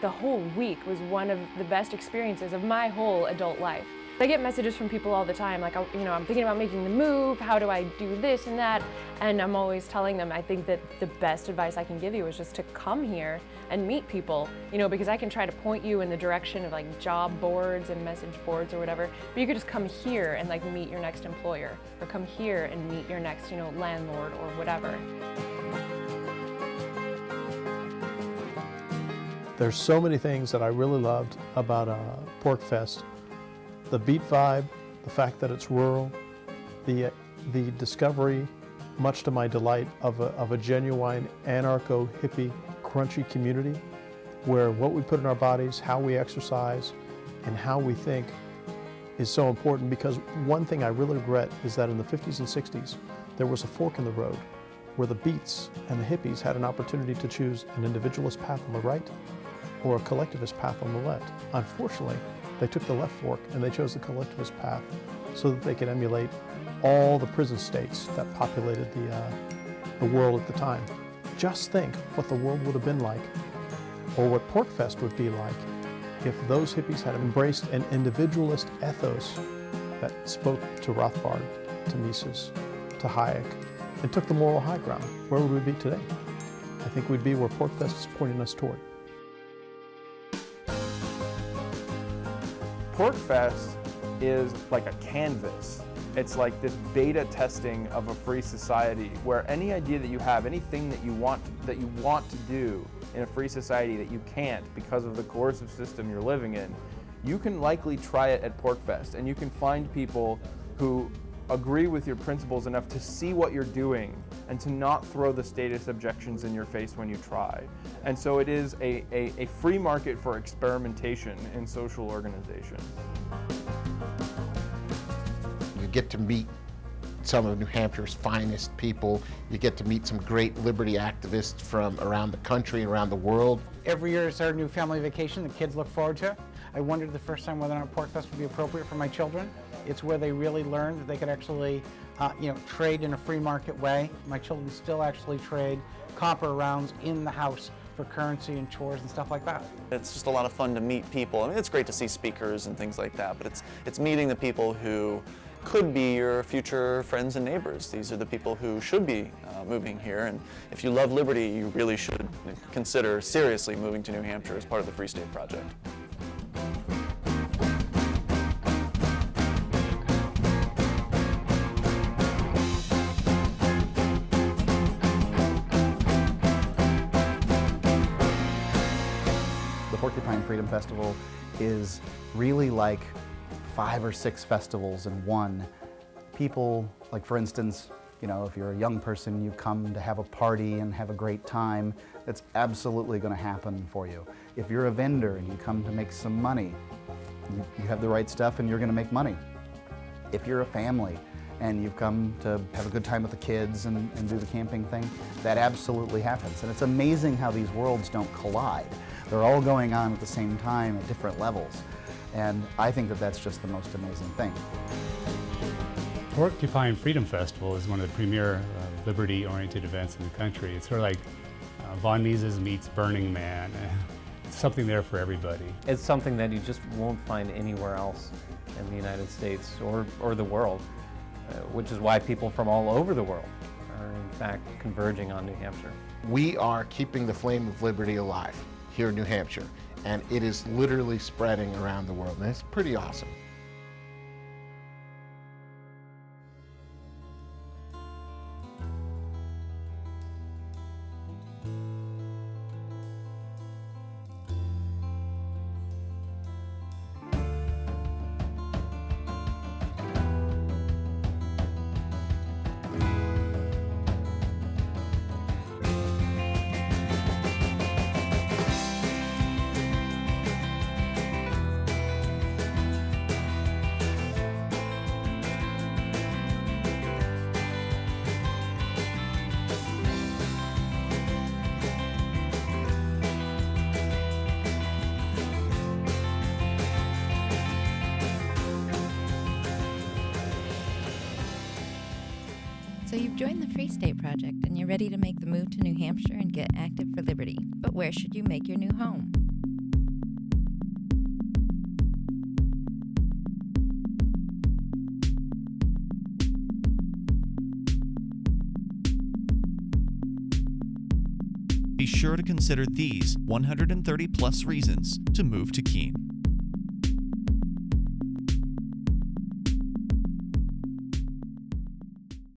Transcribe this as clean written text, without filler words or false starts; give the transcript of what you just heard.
the whole week was one of the best experiences of my whole adult life. I get messages from people all the time, like, you know, I'm thinking about making the move, how do I do this and that? And I'm always telling them, I think that the best advice I can give you is just to come here and meet people, you know, because I can try to point you in the direction of like job boards and message boards or whatever, but you could just come here and like meet your next employer, or come here and meet your next, you know, landlord or whatever. There's so many things that I really loved about Porkfest. The beat vibe, the fact that it's rural, the discovery, much to my delight, of a genuine anarcho-hippie, crunchy community where what we put in our bodies, how we exercise, and how we think is so important. Because one thing I really regret is that in the 50s and 60s, there was a fork in the road where the beats and the hippies had an opportunity to choose an individualist path on the right or a collectivist path on the left. Unfortunately, they took the left fork and they chose the collectivist path so that they could emulate all the prison states that populated the world at the time. Just think what the world would have been like, or what Porkfest would be like, if those hippies had embraced an individualist ethos that spoke to Rothbard, to Mises, to Hayek, and took the moral high ground. Where would we be today? I think we'd be where Porkfest is pointing us toward. Porkfest is like a canvas. It's like this beta testing of a free society where any idea that you have, anything that you want to do in a free society that you can't because of the coercive system you're living in, you can likely try it at Porkfest, and you can find people who agree with your principles enough to see what you're doing and to not throw the status objections in your face when you try. And so it is a free market for experimentation in social organization. You get to meet some of New Hampshire's finest people. You get to meet some great liberty activists from around the country and around the world. Every year is our new family vacation the kids look forward to. I wondered the first time whether or not Porkfest would be appropriate for my children. It's where they really learn that they could actually trade in a free market way. My children still actually trade copper rounds in the house for currency and chores and stuff like that. It's just a lot of fun to meet people. I mean, it's great to see speakers and things like that, but it's meeting the people who could be your future friends and neighbors. These are the people who should be moving here, and if you love liberty, you really should consider seriously moving to New Hampshire as part of the Free State Project. The Porcupine Freedom Festival is really like 5 or 6 festivals in one. People, like for instance, you know, if you're a young person, you come to have a party and have a great time, that's absolutely going to happen for you. If you're a vendor and you come to make some money, you have the right stuff and you're going to make money. If you're a family and you've come to have a good time with the kids and do the camping thing, that absolutely happens. And it's amazing how these worlds don't collide. They're all going on at the same time at different levels. And I think that that's just the most amazing thing. Porcupine Freedom Festival is one of the premier liberty-oriented events in the country. It's sort of like Von Mises meets Burning Man. It's something there for everybody. It's something that you just won't find anywhere else in the United States or the world, which is why people from all over the world are in fact converging on New Hampshire. We are keeping the flame of liberty alive here in New Hampshire, and it is literally spreading around the world, and it's pretty awesome. So you've joined the Free State Project and you're ready to make the move to New Hampshire and get active for liberty. But where should you make your new home? be sure to consider these 130 plus reasons to move to Keene.